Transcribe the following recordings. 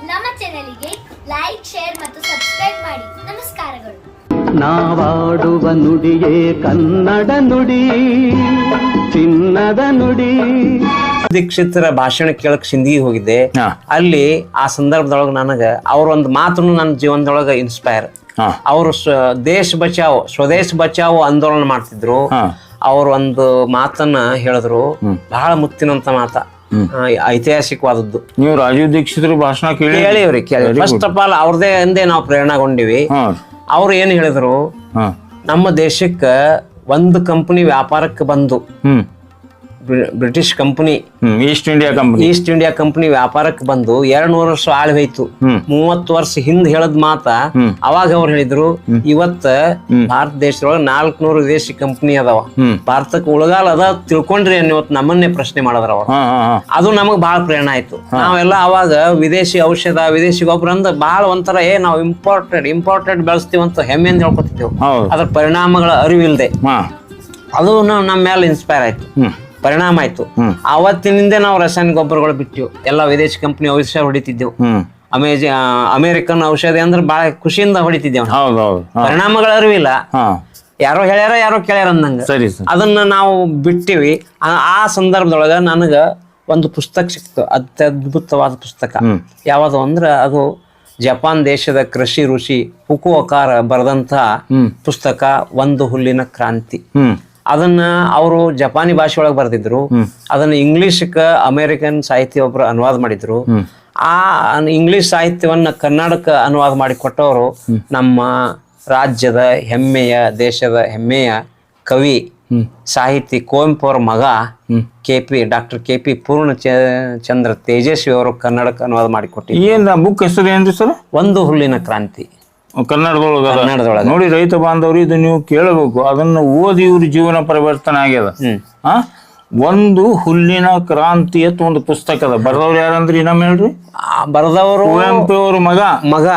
ನಮ್ಮ ಚಾನೆಲ್ಗೆ like, share ಮತ್ತು ಸಬ್ಸ್ಕ್ರೈಬ್ ಮಾಡಿ. ನಮಸ್ಕಾರಗಳು. ನಾವಾಡುವ ನುಡಿಯೇ ಕನ್ನಡ ನುಡಿ, ಚಿನ್ನದ ನುಡಿ. ದೀಕ್ಷಿತರ ಭಾಷಣ ಕೇಳಕ್ ಸಿಂಧಿಗೆ ಹೋಗಿದ್ದೆ. ಅಲ್ಲಿ ಆ ಸಂದರ್ಭದೊಳಗೆ ನನಗೆ ಅವ್ರ ಒಂದು ಮಾತನ್ನು ನನ್ನ ಜೀವನದೊಳಗೆ ಇನ್ಸ್ಪೈರ್. ಅವರು ದೇಶ ಬಚಾವ್, ಸ್ವದೇಶ ಬಚಾವ್ ಆಂದೋಲನ ಮಾಡ್ತಿದ್ರು. ಅವ್ರ ಒಂದು ಮಾತನ್ನ ಹೇಳಿದ್ರು, ಬಹಳ ಮುತ್ತಿನಂತ ಮಾತ, ಐತಿಹಾಸಿಕವಾದದ್ದು. ನೀವು ರಾಜೀವ್ ದೀಕ್ಷಿತರ ಭಾಷಣ ಕೇಳಿವ್ರಿ. ಫಸ್ಟ್ ಆಫ್ ಆಲ್ ಅವ್ರದೇ ಅಂದೇ ನಾವು ಪ್ರೇರಣೆಗೊಂಡಿವಿ. ಅವ್ರು ಏನ್ ಹೇಳಿದ್ರು, ನಮ್ಮ ದೇಶಕ್ಕ ಒಂದು ಕಂಪನಿ ವ್ಯಾಪಾರಕ್ಕೆ ಬಂದು, British company, East India company ವ್ಯಾಪಾರಕ್ಕೆ ಬಂದು 200 ವರ್ಷ ಆಳಿ ಹೋಯ್ತು. 30 ವರ್ಷ ಹಿಂದ್ ಹೇಳದ್ ಮಾತ ಅವಾಗ ಅವ್ರು ಹೇಳಿದ್ರು, ಇವತ್ತ ಭಾರತ ದೇಶದೊಳಗೆ 400 ವಿದೇಶಿ ಕಂಪನಿ ಅದಾವ, ಭಾರತಕ್ಕೆ ಉಳಗಾಲ ಅದ ತಿಳ್ಕೊಂಡ್ರಿ ಇವತ್ತು ನಮ್ಮನ್ನೇ ಪ್ರಶ್ನೆ ಮಾಡದ್ರ ಅವ. ಅದು ನಮಗ್ ಬಹಳ ಪ್ರೇರಣೆ ಆಯ್ತು. ನಾವೆಲ್ಲ ಅವಾಗ ವಿದೇಶಿ ಔಷಧ, ವಿದೇಶಿ ಗೊಬ್ಬರ ಅಂದ ಬಹಳ ಒಂಥರ ನಾವು ಇಂಪೋರ್ಟೆಡ್ ಬೆಳೆಸ್ತೀವಂತ ಹೆಮ್ಮೆಯಿಂದ ಹೇಳ್ಕೊತಿದ್ದೆವು. ಅದ್ರ ಪರಿಣಾಮಗಳ ಅರಿವಿಲ್ದೆ ಅದು ನಮ್ಮ ಮೇಲೆ ಇನ್ಸ್ಪೈರ್ ಆಯ್ತು, ಪರಿಣಾಮ ಆಯ್ತು. ಅವತ್ತಿನಿಂದ ನಾವು ರಾಸಾಯನಿಕ ಗೊಬ್ಬರಗಳು ಬಿಟ್ಟಿವು, ಎಲ್ಲ ವಿದೇಶಿ ಕಂಪನಿ ಔಷಧ ಹೊಡಿತಿದ್ದೆವು. ಅಮೆರಿಕನ್ ಔಷಧಿ ಅಂದ್ರೆ ಬಹಳ ಖುಷಿಯಿಂದ ಹೊಡಿತಿದ್ದೇವೆ. ಪರಿಣಾಮಗಳ ಅರಿವಿಲ್ಲ, ಯಾರೋ ಹೇಳ್ಯಾರ ಯಾರೋ ಕೇಳ್ಯಾರ ಅಂದಂಗ ಅದನ್ನ ನಾವು ಬಿಟ್ಟಿವಿ. ಆ ಸಂದರ್ಭದೊಳಗ ನನಗ ಒಂದು ಪುಸ್ತಕ ಸಿಕ್ತು, ಅತ್ಯದ್ಭುತವಾದ ಪುಸ್ತಕ. ಯಾವುದು ಅಂದ್ರೆ ಅದು ಜಪಾನ್ ದೇಶದ ಕೃಷಿ ಋಷಿ ಫುಕುವೋಕ ಬರೆದಂತ ಪುಸ್ತಕ, ಒಂದು ಹುಲ್ಲಿನ ಕ್ರಾಂತಿ. ಅದನ್ನ ಅವರು ಜಪಾನಿ ಭಾಷೆ ಒಳಗೆ ಬರೆದಿದ್ರು. ಅದನ್ನ ಇಂಗ್ಲಿಷ್ಕ ಅಮೆರಿಕನ್ ಸಾಹಿತ್ಯ ಒಬ್ರು ಅನುವಾದ ಮಾಡಿದ್ರು. ಆ ಇಂಗ್ಲಿಷ್ ಸಾಹಿತ್ಯವನ್ನ ಕನ್ನಡಕ್ಕೆ ಅನುವಾದ ಮಾಡಿ ಕೊಟ್ಟವರು ನಮ್ಮ ರಾಜ್ಯದ ಹೆಮ್ಮೆಯ, ದೇಶದ ಹೆಮ್ಮೆಯ ಕವಿ, ಸಾಹಿತಿ ಕುವೆಂಪು ಅವರ ಮಗ ಡಾಕ್ಟರ್ KP ಪೂರ್ಣಚಂದ್ರ ತೇಜಸ್ವಿ ಅವರು ಕನ್ನಡಕ್ಕೆ ಅನುವಾದ ಮಾಡಿಕೊಟ್ಟಿದ್ರು. ಏನ್ ಬುಕ್ ಹೆಸರು ಏನ್ರಿ ಸರ್? ಒಂದು ಹುಲ್ಲಿನ ಕ್ರಾಂತಿ. ಕನ್ನಡದೊಳಗ ನೋಡಿ, ರೈತ ಬಾಂಧವರು ಇದು ನೀವು ಕೇಳಬೇಕು. ಅದನ್ನ ಓದಿ ಇವ್ರ ಜೀವನ ಪರಿವರ್ತನೆ ಆಗ್ಯದ. ಒಂದು ಹುಲ್ಲಿನ ಕ್ರಾಂತಿ ಅಂತ ಒಂದು ಪುಸ್ತಕ ಅದ. ಬರೆದವ್ರು ಯಾರಂದ್ರಿ ಇನ್ನೊಮ್ಮೆ ಹೇಳ್ರಿ? ಬರೆದವರು ಕುವೆಂಪು ಅವ್ರ ಮಗ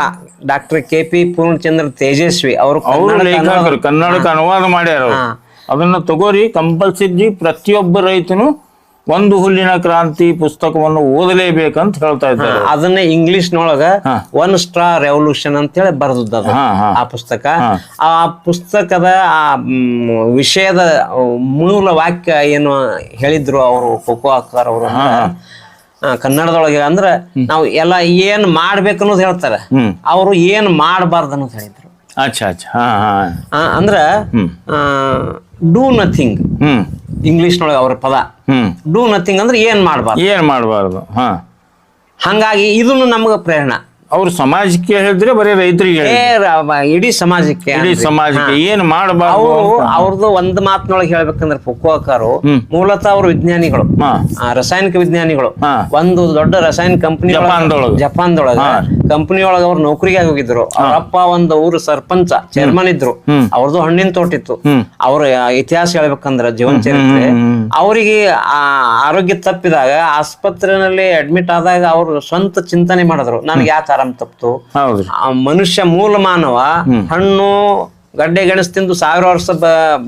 ಡಾಕ್ಟರ್ KP ಪೂರ್ಣಚಂದ್ರ ತೇಜಸ್ವಿ ಅವರು ಲೇಖಕರು, ಕನ್ನಡಕ್ಕೆ ಅನುವಾದ ಮಾಡ್ಯಾರ. ಅದನ್ನ ತಗೋರಿ, ಕಂಪಲ್ಸರಿ ಪ್ರತಿಯೊಬ್ಬ ರೈತನು ಒಂದು ಹುಲ್ಲಿನ ಕ್ರಾಂತಿ ಪುಸ್ತಕವನ್ನು ಓದಲೇಬೇಕಂತ ಹೇಳ್ತಾ ಇದ್ದಾರೆ. ಅದನ್ನ ಇಂಗ್ಲಿಷ್ನೊಳಗ ಒನ್ ಸ್ಟ್ರಾ ರೆವಲ್ಯೂಷನ್ ಅಂತ ಹೇಳಿ ಬರೆದದ್ದು ಆ ಪುಸ್ತಕ. ಆ ಪುಸ್ತಕದ ಆ ವಿಷಯದ ಮೂಲ ವಾಕ್ಯ ಏನು ಹೇಳಿದ್ರು ಅವರು ಫುಕುವೋಕ ಅವರು ಕನ್ನಡದೊಳಗೆ ಅಂದ್ರೆ, ನಾವು ಎಲ್ಲ ಏನ್ ಮಾಡ್ಬೇಕು ಅನ್ನೋದು ಹೇಳ್ತಾರೆ, ಅವರು ಏನ್ ಮಾಡಬಾರ್ದು ಅನ್ನೋದು ಹೇಳಿದ್ರು. ಅಂದ್ರ ಡೂ ನಥಿಂಗ್, ಇಂಗ್ಲಿಷ್ನೊಳಗೆ ಅವ್ರ ಪದ. ಡೂ ನಥಿಂಗ್ ಅಂದ್ರೆ ಏನ್ ಮಾಡಬಾರ್ದು. ಹಂಗಾಗಿ ಇದನ್ನು ನಮ್ಗ ಪ್ರೇರಣೆ. ಅವ್ರು ಸಮಾಜಕ್ಕೆ ಹೇಳಿದ್ರೆ ಬರೀ ರೈತರಿಗೆ, ಇಡೀ ಸಮಾಜಕ್ಕೆ ಏನ್ ಮಾಡಬಾರ್ದು. ಅವ್ರದ್ದು ಒಂದು ಮಾತಿನೊಳಗೆ ಹೇಳ್ಬೇಕಂದ್ರೆ ಫುಕುವೋಕರು ಮೂಲತಃ ಅವರು ವಿಜ್ಞಾನಿಗಳು, ರಾಸಾಯನಿಕ ವಿಜ್ಞಾನಿಗಳು. ಒಂದು ದೊಡ್ಡ ರಾಸಾಯನಿಕ ಕಂಪನಿ ಜಪಾನ್ದೊಳಗ ಕಂಪನಿ ಒಳಗ ಅವ್ರು ನೌಕರಿಗೆ ಹೋಗಿದ್ರು. ಅವರಪ್ಪ ಒಂದು ಊರು ಸರ್ಪಂಚ, ಚೇರ್ಮನ್ ಇದ್ರು. ಅವ್ರದ್ದು ಹಣ್ಣಿನ ತೋಟ ಇತ್ತು. ಅವ್ರ ಇತಿಹಾಸ ಹೇಳ್ಬೇಕಂದ್ರ ಜೀವನ ಚರಿತ್ರೆ, ಅವರಿಗೆ ಆರೋಗ್ಯ ತಪ್ಪಿದಾಗ ಆಸ್ಪತ್ರೆಯಲ್ಲಿ ಅಡ್ಮಿಟ್ ಆದಾಗ ಅವ್ರು ಸ್ವಂತ ಚಿಂತನೆ ಮಾಡಿದ್ರು, ನನ್ಗೆ ಯಾಕೆ ಆರಾಮ್ ತಪ್ಪಿತು. ಮನುಷ್ಯ ಮೂಲ ಮಾನವ ಹಣ್ಣು ಗಡ್ಡೆ ಗೆಣಸು ತಿಂದು 1000 ವರ್ಷ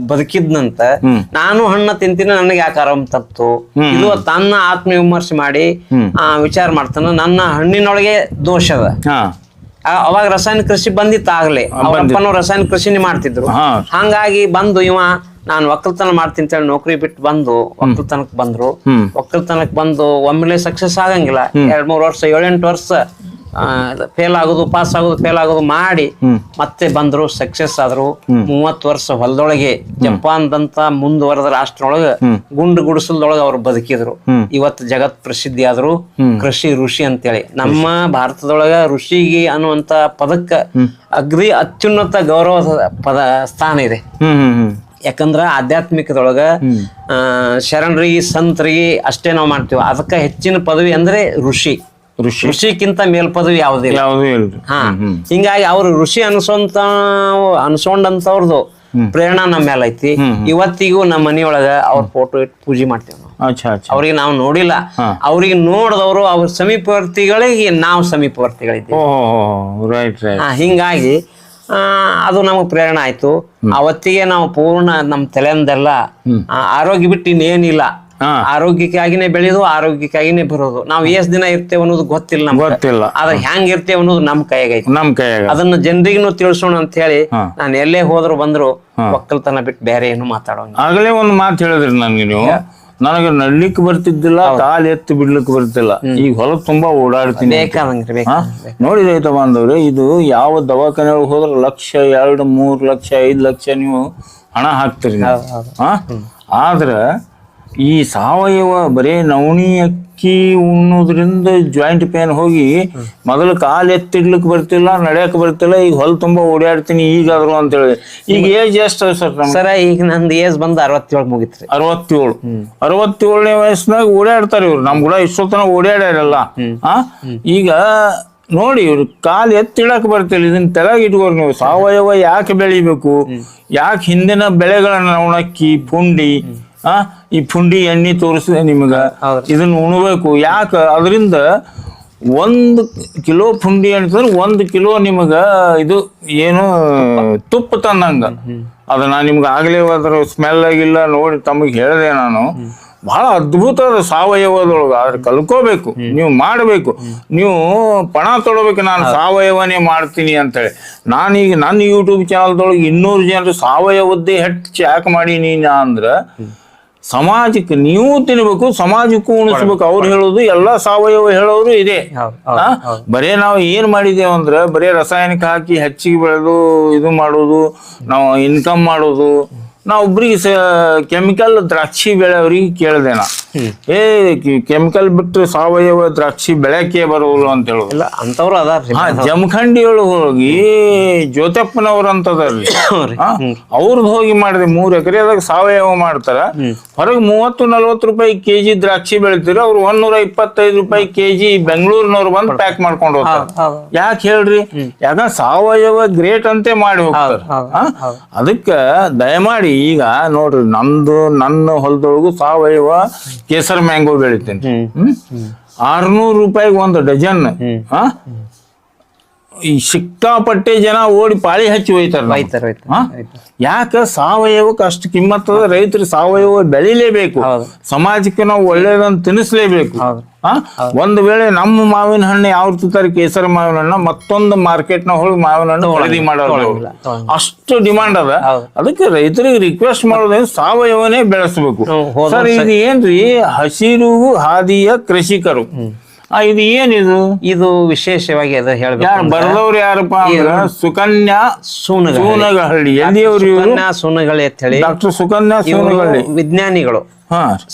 ಬದುಕಿದ್ನಂತ, ನಾನು ಹಣ್ಣ ತಿಂತೀನಿ, ನನಗೆ ಯಾಕೆ ಆರಾಮ್ ತಪ್ಪಿತು. ಇದು ತನ್ನ ಆತ್ಮವಿಮರ್ಶೆ ಮಾಡಿ ವಿಚಾರ ಮಾಡ್ತಾನ, ನನ್ನ ಹಣ್ಣಿನೊಳಗೆ ದೋಷ ಅದ. ಅವಾಗ ರಾಸಾಯನಿಕ ಕೃಷಿ ಬಂದಿತ್ತು ಆಗ್ಲೇ, ಅವರಪ್ಪನವ್ರು ರಾಸಾಯನಿಕ ಕೃಷಿನೇ ಮಾಡ್ತಿದ್ರು. ಹಂಗಾಗಿ ಬಂದು ಇವ ನಾನು ಒಕ್ಕಲ್ತನ ಮಾಡ್ತೀನಿ ಅಂತ ಹೇಳಿ ನೌಕರಿ ಬಿಟ್ಟು ಬಂದು ಒಕ್ಕಲ್ತನಕ್ ಬಂದ್ರು. ಒಕ್ಕಲ್ತನಕ್ ಬಂದು ಒಮ್ಮೆಲೆ ಸಕ್ಸಸ್ ಆಗಂಗಿಲ್ಲ. 2-3 ವರ್ಷ 7-8 ವರ್ಷ ಫೇಲ್ ಆಗೋದು, ಪಾಸ್ ಆಗೋದು, ಫೇಲ್ ಆಗೋದು ಮಾಡಿ ಮತ್ತೆ ಬಂದ್ರು, ಸಕ್ಸಸ್ ಆದ್ರು. 30 ವರ್ಷ ಹೊಲದೊಳಗೆ ಜಪಾನ್ದಂತ ಮುಂದುವರೆದ ರಾಷ್ಟ್ರದೊಳಗ ಗುಂಡು ಗುಡಿಸಲ್ದೊಳಗ ಅವ್ರು ಬದುಕಿದ್ರು. ಇವತ್ತು ಜಗತ್ ಪ್ರಸಿದ್ಧಿ ಆದ್ರು ಕೃಷಿ ಋಷಿ ಅಂತೇಳಿ. ನಮ್ಮ ಭಾರತದೊಳಗ ಋಷಿಗೆ ಅನ್ನುವಂತ ಪದಕ್ಕ ಅಗ್ರಿ ಅತ್ಯುನ್ನತ ಗೌರವ ಸ್ಥಾನ ಇದೆ. ಯಾಕಂದ್ರ ಆಧ್ಯಾತ್ಮಿಕದೊಳಗ ಶರಣರಿಗೆ ಸಂತರಿಗೆ ಅಷ್ಟೇ ನಾವು ಮಾಡ್ತೀವಿ. ಅದಕ್ಕ ಹೆಚ್ಚಿನ ಪದವಿ ಅಂದ್ರೆ ಋಷಿಕ್ಕಿಂತ ಮೇಲ್ ಪದವಿ ಯಾವುದಿಲ್ಲ. ಹಾ, ಹಿಂಗಾಗಿ ಅವ್ರು ಋಷಿ ಅನ್ಸೊಂಡಂತವ್ರದ್ದು ಪ್ರೇರಣಾ ನಮ್ಮ ಮೇಲೆ ಐತಿ. ಇವತ್ತಿಗೂ ನಮ್ಮ ಮನಿಯೊಳಗ ಅವ್ರ ಫೋಟೋ ಇಟ್ಟು ಪೂಜೆ ಮಾಡ್ತೇವೆ ನಾವು. ಅವ್ರಿಗೆ ನಾವು ನೋಡಿಲ್ಲ, ಅವ್ರಿಗೆ ನೋಡಿದವರು ಅವ್ರ ಸಮೀಪವರ್ತಿಗಳಿಗೆ ನಾವು ಸಮೀಪವರ್ತಿಗಳಿದ್ದೀವಿ. ಹಿಂಗಾಗಿ ಅದು ನಮಗೆ ಪ್ರೇರಣೆ ಆಯ್ತು. ಅವತ್ತಿಗೆ ನಾವು ಪೂರ್ಣ ನಮ್ಮ ತಲೆಯಿಂದೆಲ್ಲ ಆರೋಗ್ಯ ಬಿಟ್ಟು ಇನ್ನೇನಿಲ್ಲ, ಆರೋಗ್ಯಕ್ಕಾಗಿನೇ ಬೆಳೆಯೋದು, ಆರೋಗ್ಯಕ್ಕಾಗಿನೇ ಬರೋದು. ನಾವು ಎಷ್ಟ್ ದಿನ ಇರ್ತೇವೆ ಅನ್ನೋದು ಗೊತ್ತಿಲ್ಲ, ಆದ್ರೆ ಹೆಂಗ್ ಇರ್ತೇವೆ ಅನ್ನೋದು ನಮ್ ಕೈಯಾಗೈತಿ. ಅದನ್ನ ಜನರಿಗೂ ತಿಳಿಸೋಣ ಅಂತ ಹೇಳಿ ನಾನು ಎಲ್ಲೇ ಹೋದ್ರು ಬಂದ್ರು ಒಕ್ಕಲ್ತನ ಬಿಟ್ಟು ಬೇರೆ ಏನು ಮಾತಾಡೋಣ. ಆಗಲೇ ಒಂದು ಮಾತು ಹೇಳಿದ್ರಿ ನನ್ಗೆ ನೀವು, ನನಗೆ ನಡ್ಲಿಕ್ಕೆ ಬರ್ತಿದ್ದಿಲ್ಲ, ಕಾಲು ಎತ್ತಿ ಬಿಡ್ಲಿಕ್ಕೆ ಬರ್ತಿಲ್ಲ, ಈಗ ಹೊಲ ತುಂಬಾ ಓಡಾಡ್ತೀನಿ. ನೋಡಿ ರೈತ ಬಾಂಧವ್ರೆ, ಇದು ಯಾವ ದವಾಖಾನೆ ಹೋದ್ರೆ 1 ಲಕ್ಷ 2, 3 ಲಕ್ಷ 5 ಲಕ್ಷ ನೀವು ಹಣ ಹಾಕ್ತೀರಿ. ಆದ್ರ ಈ ಸಾವಯವ ಬರೇ ನವಣಿ ಅಕ್ಕಿ ಉಣ್ಣೋದ್ರಿಂದ ಜಾಯಿಂಟ್ ಪೇನ್ ಹೋಗಿ ಮೊದಲು ಕಾಲು ಎತ್ತಿಡ್ಲಿಕ್ಕೆ ಬರ್ತಿಲ್ಲ, ನಡೆಯಕ್ಕೆ ಬರ್ತಿಲ್ಲ, ಈಗ ಹೊಲ ತುಂಬಾ ಓಡಾಡ್ತೀನಿ ಈಗಾದ್ರು ಅಂತ ಹೇಳಿ. ಈಗ ಏಜ್ ಎಷ್ಟು ಸರ್? ಈಗ ನಂದು ಏಜ್ ಬಂದು 67 ಮುಗಿತ್ರಿ. 67ನೇ ವಯಸ್ಸಿನಾಗ ಓಡಾಡ್ತಾರೆ ಇವ್ರು. ನಮ್ ಕೂಡ ಇಷ್ಟೊತ್ತನ ಓಡಾಡ್ಯಾರಲ್ಲ. ಈಗ ನೋಡಿ, ಇವ್ರು ಕಾಲು ಎತ್ತಿಡಕ್ ಬರ್ತಿಲ್ಲ, ಇದನ್ನ ತೆಳಗ್ ಇಟ್ಕೋರಿ ನೀವು. ಸಾವಯವ ಯಾಕೆ ಬೆಳಿಬೇಕು? ಯಾಕೆ ಹಿಂದಿನ ಬೆಳೆಗಳನ್ನ ನವಣಕ್ಕಿ, ಪುಂಡಿ, ಈ ಪುಂಡಿ ಎಣ್ಣೆ ತೋರಿಸಿದೆ ನಿಮಗ, ಇದನ್ನ ಉಣ್ಬೇಕು. ಯಾಕ? ಅದರಿಂದ 1 ಕಿಲೋ ಪುಂಡಿ ಎಣ್ಣೆ 1 ಕಿಲೋ ನಿಮಗ ಇದು ಏನು ತುಪ್ಪ ತಂದಂಗ. ಅದ ನಾ ನಿಮ್ಗೆ ಆಗ್ಲೇ ಅದ್ರ ಸ್ಮೆಲ್ ಆಗಿಲ್ಲ ನೋಡಿ ತಮಗೆ ಹೇಳಿದೆ ನಾನು. ಬಹಳ ಅದ್ಭುತ ಅದ ಸಾವಯವದೊಳಗ. ಆದ್ರೆ ಕಲ್ಕೋಬೇಕು, ನೀವು ಮಾಡಬೇಕು, ನೀವು ಪಣ ತೊಡಬೇಕು. ನಾನು ಸಾವಯವನೇ ಮಾಡ್ತೀನಿ ಅಂತ ಹೇಳಿ. ನಾನೀಗ ನನ್ನ ಯೂಟ್ಯೂಬ್ ಚಾನಲ್ದೊಳಗೆ 200 ಜನರು ಸಾವಯವದ್ದೇ ಹೆಚ್ಚು ಯಾಕೆ ಮಾಡೀನಿ ಅಂದ್ರ, ಸಮಾಜಕ್ಕೆ ನೀವು ತಿನ್ಬೇಕು, ಸಮಾಜಕ್ಕೂ ಉಣಿಸ್ಬೇಕು. ಅವ್ರು ಹೇಳೋದು ಎಲ್ಲ ಸಾವಯವ ಹೇಳೋರು ಇದೆ. ಬರೇ ನಾವು ಏನ್ ಮಾಡಿದೇವು ಅಂದ್ರೆ ಬರೇ ರಾಸಾಯನಿಕ ಹಾಕಿ ಹೆಚ್ಚಿಗೆ ಬೆಳೆದು ಇದು ಮಾಡೋದು, ನಾವು ಇನ್ಕಮ್ ಮಾಡೋದು. ನಾವು ಒಬ್ರಿಗೆ ಕೆಮಿಕಲ್ ದ್ರಾಕ್ಷಿ ಬೆಳೆಯವ್ರಿಗೆ ಕೇಳ್ದೆ ನಾ, ಕೆಮಿಕಲ್ ಬಿಟ್ಟು ಸಾವಯವ ದ್ರಾಕ್ಷಿ ಬೆಳೆಕೆ ಬರೋಲ್ಲ ಅಂತ ಹೇಳೋದು. ಅಂತವ್ರು ಅದಾರ್ರಿ. ಜಮಖಂಡಿ ಹೋಗಿ ಜ್ಯೋತಪ್ಪನವ್ರ ಅಂತದಾರ್ರಿ, ಅವ್ರದ್ದು ಹೋಗಿ ಮಾಡಿದೆ. 3 ಎಕರೆದಾಗ ಸಾವಯವ ಮಾಡ್ತಾರ. ಹೊರಗೆ 30-40 ರೂಪಾಯಿ ಕೆಜಿ ದ್ರಾಕ್ಷಿ ಬೆಳಿತೀರ, ಅವ್ರು 125 ರೂಪಾಯಿ ಕೆಜಿ ಬೆಂಗಳೂರಿನವ್ರು ಬಂದು ಪ್ಯಾಕ್ ಮಾಡ್ಕೊಂಡು ಹೋಗ್ತಾರೆ. ಯಾಕೆ ಹೇಳ್ರಿ? ಯಾಕಂದ್ರೆ ಸಾವಯವ ಗ್ರೇಟ್ ಅಂತೆ ಮಾಡಿ ಹೋಗ್ತಾರ. ಅದಕ್ಕ ದಯಮಾಡಿ ಈಗ ನೋಡ್ರಿ, ನನ್ನ ಹೊಲದೊಳಗು ಸಾವಯವ ಕೇಸರ ಮ್ಯಾಂಗೋ ಬೆಳಿತೇನೆ. 600 ರೂಪಾಯಿಗೆ 1 ಡಜನ್. ಈ ಸಿಕ್ಕಾಪಟ್ಟೆ ಜನ ಓಡಿ ಪಾಳಿ ಹಚ್ಚಿ ಹೋಯ್ತಾರ. ಯಾಕ? ಸಾವಯವಕ್ಕೆ ಅಷ್ಟು ಕಿಮ್ಮತ್ತದ. ರೈತರು ಸಾವಯವ ಬೆಳಿಲೇಬೇಕು, ಸಮಾಜಕ್ಕೆ ನಾವು ಒಳ್ಳೇದನ್ನ ತಿನ್ನಿಸ್ಲೇಬೇಕು. ಒಂದು ವೇಳೆ ನಮ್ಮ ಮಾವಿನ ಹಣ್ಣು ಯಾವ ತಿಂತಾರೆ, ಕೇಸರ ಮಾವಿನ ಹಣ್ಣ, ಮತ್ತೊಂದು ಮಾರ್ಕೆಟ್ ನ ಹೋಗಿ ಮಾವಿನ ಹಣ್ಣು ಖರೀದಿ ಮಾಡೋದು ಅಷ್ಟು ಡಿಮಾಂಡ್ ಅದ. ಅದಕ್ಕೆ ರೈತರಿಗೆ ರಿಕ್ವೆಸ್ಟ್ ಮಾಡೋದೇನು, ಸಾವಯವನೇ ಬೆಳೆಸಬೇಕು. ಸರ್, ಇದು ಏನ್ರಿ ಹಸಿರು ಹಾದಿಯ ಕೃಷಿಕರು, ಇದು ಏನಿದು? ಇದು ವಿಶೇಷವಾಗಿ ಅದ ಹೇಳ್ಬೇಕು. ಬರೆದವ್ರು ಯಾರಪ್ಪ ಅಂದ್ರ ಸುಕನ್ಯಾ ಸೂನಗಹಳ್ಳಿ. ಎಲ್ಲಿಯವ್ರು? ಸೂನಗಹಳ್ಳಿ ಅಂತ ಹೇಳಿ ಡಾಕ್ಟರ್ ಸುಕನ್ಯಾ ಸೂನಗಹಳ್ಳಿ. ವಿಜ್ಞಾನಿಗಳು,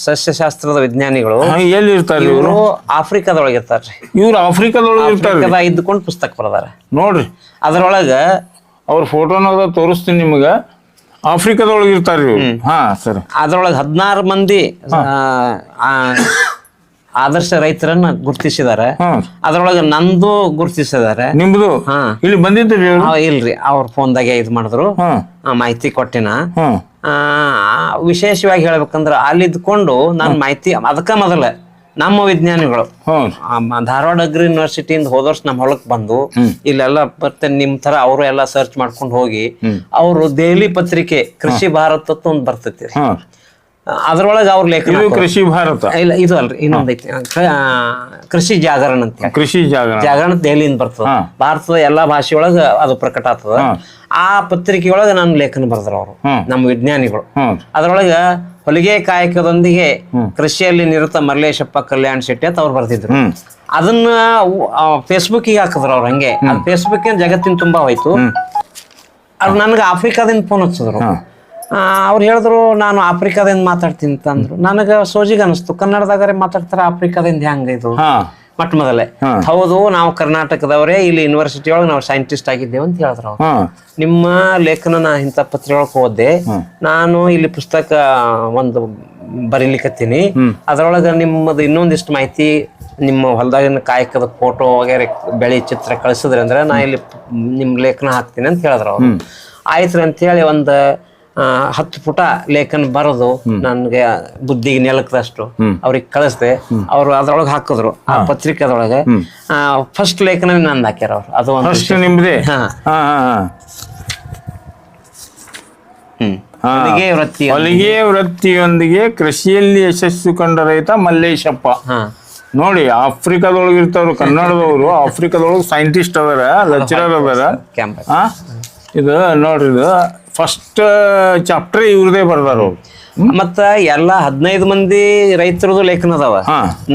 ಸಸ್ಯಶಾಸ್ತ್ರದ ವಿಜ್ಞಾನಿಗಳು. ಎಲ್ಲಿ ಇರ್ತಾರೆ ಇವರು? ಆಫ್ರಿಕಾದೊಳಗೆ ಇರ್ತಾರ್ರಿ. ಇವ್ರು ಆಫ್ರಿಕಾದೊಳಗೆ ಇರ್ತಾರೆ, ಇದ್ಕೊಂಡು ಪುಸ್ತಕ ಬರೆದಾರ ನೋಡ್ರಿ. ಅದ್ರೊಳಗ ಅವ್ರ ಫೋಟೋನ ತೋರಿಸ್ತೀನಿ ನಿಮ್ಗ. ಆಫ್ರಿಕಾದೊಳಗೆ ಇರ್ತಾರ ಇವ್ರು. ಸರಿ. ಅದ್ರೊಳಗೆ 16 ಮಂದಿ ಆದರ್ಶ ರೈತರನ್ನ ಗುರ್ತಿಸಿದಾರೆ. ಅದ್ರೊಳಗೆ ನಂದು ಗುರ್ತಿಸಿದಾರೆ. ನಿಮ್ದು ಇಲ್ಲಿ ಬಂದಿದ್ರಿ? ಇಲ್ರಿ, ಅವ್ರ ಫೋನ್ದಾಗೆ ಇದು ಮಾಡಿದ್ರು, ಮಾಹಿತಿ ಕೊಟ್ಟಿನ. ವಿಶೇಷವಾಗಿ ಹೇಳ್ಬೇಕಂದ್ರ ಅಲ್ಲಿದ್ಕೊಂಡು ನಾನು ಮಾಹಿತಿ, ಅದಕ್ಕ ಮೊದಲ ನಮ್ಮ ವಿಜ್ಞಾನಿಗಳು ಧಾರವಾಡ ಅಗ್ರಿ ಯೂನಿವರ್ಸಿಟಿಯಿಂದ ಹೋದ ವರ್ಷ ನಮ್ಮ ಹೊಲಕ್ ಬಂದು ಇಲ್ಲೆಲ್ಲ ಮತ್ತೆ ನಿಮ್ ತರ ಅವರು ಎಲ್ಲ ಸರ್ಚ್ ಮಾಡ್ಕೊಂಡು ಹೋಗಿ, ಅವರು ದೆಹಲಿ ಪತ್ರಿಕೆ ಕೃಷಿ ಭಾರತ ಅಂತ ಒಂದು ಬರ್ತೈತಿ, ಅದ್ರೊಳಗೆ ಅವ್ರ ಲೇಖನ. ಕೃಷಿ ಭಾರತ ಇಲ್ಲ, ಇದು ಅಲ್ರಿ, ಇನ್ನೊಂದೈತಿ ಕೃಷಿ ಜಾಗರಣ ಅಂತ. ಕೃಷಿ ಜಾಗರಣ ದೆಹಲಿಯಿಂದ ಬರ್ತದ. ಭಾರತದ ಎಲ್ಲಾ ಭಾಷೆಯೊಳಗ ಅದು ಪ್ರಕಟ ಆಗ್ತದ. ಆ ಪತ್ರಿಕೆಯೊಳಗ ನಾನು ಲೇಖನ ಬರ್ತಾರ ಅವರು, ನಮ್ಮ ವಿಜ್ಞಾನಿಗಳು. ಅದ್ರೊಳಗ ಹೊಲಿಗೆ ಕಾಯಕದೊಂದಿಗೆ ಕೃಷಿಯಲ್ಲಿ ನಿರತ ಮಲ್ಲೇಶಪ್ಪ ಕಲ್ಯಾಣ್ ಶೆಟ್ಟಿ ಅಂತ ಅವ್ರು ಬರ್ತಿದ್ರು. ಅದನ್ನ ಫೇಸ್ಬುಕ್ಗೆ ಹಾಕಿದ್ರು ಅವ್ರು. ಹಂಗೆ ಅದು ಫೇಸ್ಬುಕ್ ಜಗತ್ತಿನ ತುಂಬಾ ಹೋಯ್ತು. ಅವ್ರು ನನ್ಗೆ ಆಫ್ರಿಕಾದಿಂದ ಫೋನ್ ಹಚ್ಚಿದ್ರು. ಅವ್ರು ಹೇಳಿದ್ರು ನಾನು ಆಫ್ರಿಕಾದಿಂದ ಮಾತಾಡ್ತೀನಿ ಅಂತಂದ್ರು. ನನಗ ಸೋಜಿಗೆ ಅನಿಸ್ತು, ಕನ್ನಡದಾಗರೆ ಮಾತಾಡ್ತಾರ, ಆಫ್ರಿಕಾದಿಂದ ಹೆಂಗ ಇದು? ಮೊಟ್ಟ ಮೊದಲೇ ಹೌದು ನಾವು ಕರ್ನಾಟಕದವರೇ, ಇಲ್ಲಿ ಯೂನಿವರ್ಸಿಟಿ ಒಳಗೆ ನಾವು ಸೈಂಟಿಸ್ಟ್ ಆಗಿದ್ದೇವೆ ಅಂತ ಹೇಳಿದ್ರು ಅವ್ರು. ನಿಮ್ಮ ಲೇಖನ ನಾ ಇಂಥ ಪತ್ರಿಕೆ ಒಳಗೆ ಓದ್ದೆ, ನಾನು ಇಲ್ಲಿ ಪುಸ್ತಕ ಒಂದು ಬರೀಲಿಕ್ಕತ್ತೀನಿ, ಅದ್ರೊಳಗೆ ನಿಮ್ಮದು ಇನ್ನೊಂದಿಷ್ಟು ಮಾಹಿತಿ ನಿಮ್ಮ ಹೊಲದಾಗಿನ ಕಾಯಕದ ಫೋಟೋ ವಗೇರೆ ಬೆಳೆ ಚಿತ್ರ ಕಳಿಸಿದ್ರಿ ಅಂದ್ರೆ ನಾ ಇಲ್ಲಿ ನಿಮ್ ಲೇಖನ ಹಾಕ್ತೀನಿ ಅಂತ ಹೇಳಿದ್ರು ಅವ್ರು. ಆಯ್ತು ಅಂತ ಹೇಳಿ ಒಂದು 10 ಪುಟ ಲೇಖನ ಬರೋದು ನನ್ಗೆ ಬುದ್ಧಿಗೆ ನೆಲಕದಷ್ಟು ಅವ್ರಿಗೆ ಕಳಿಸ್ದೆ. ಅವ್ರು ಅದ್ರೊಳಗೆ ಹಾಕಿದ್ರು ಆ ಪತ್ರಿಕೆದೊಳಗೆ. ಫಸ್ಟ್ ಲೇಖನ ನಂದು ಹಾಕ್ಯಾರ ಅವ್ರು. ಅದು ಒಂದು ನಿಮ್ದೇ. ಹೊಲಿಗೆ ವೃತ್ತಿಯೊಂದಿಗೆ ಕೃಷಿಯಲ್ಲಿ ಯಶಸ್ಸು ಕಂಡ ರೈತ ಮಲ್ಲೇಶಪ್ಪ. ನೋಡಿ, ಆಫ್ರಿಕಾದೊಳಗೆ ಇರ್ತಾವ್ರು ಕನ್ನಡದವರು, ಆಫ್ರಿಕಾದೊಳಗೆ ಸೈಂಟಿಸ್ಟ್ ಅದಾರ, ಲೆಕ್ಚರರ್ ಅದಾರ. ಇದು ನೋಡ್ರಿ, ಇದು ಫಸ್ಟ್ ಚಾಪ್ಟರ್ ಇವ್ರದೇ ಬರ್ದಾರ. ಮತ್ತ ಎಲ್ಲಾ 15 ಮಂದಿ ರೈತರದು ಲೇಖನ ಅದಾವ,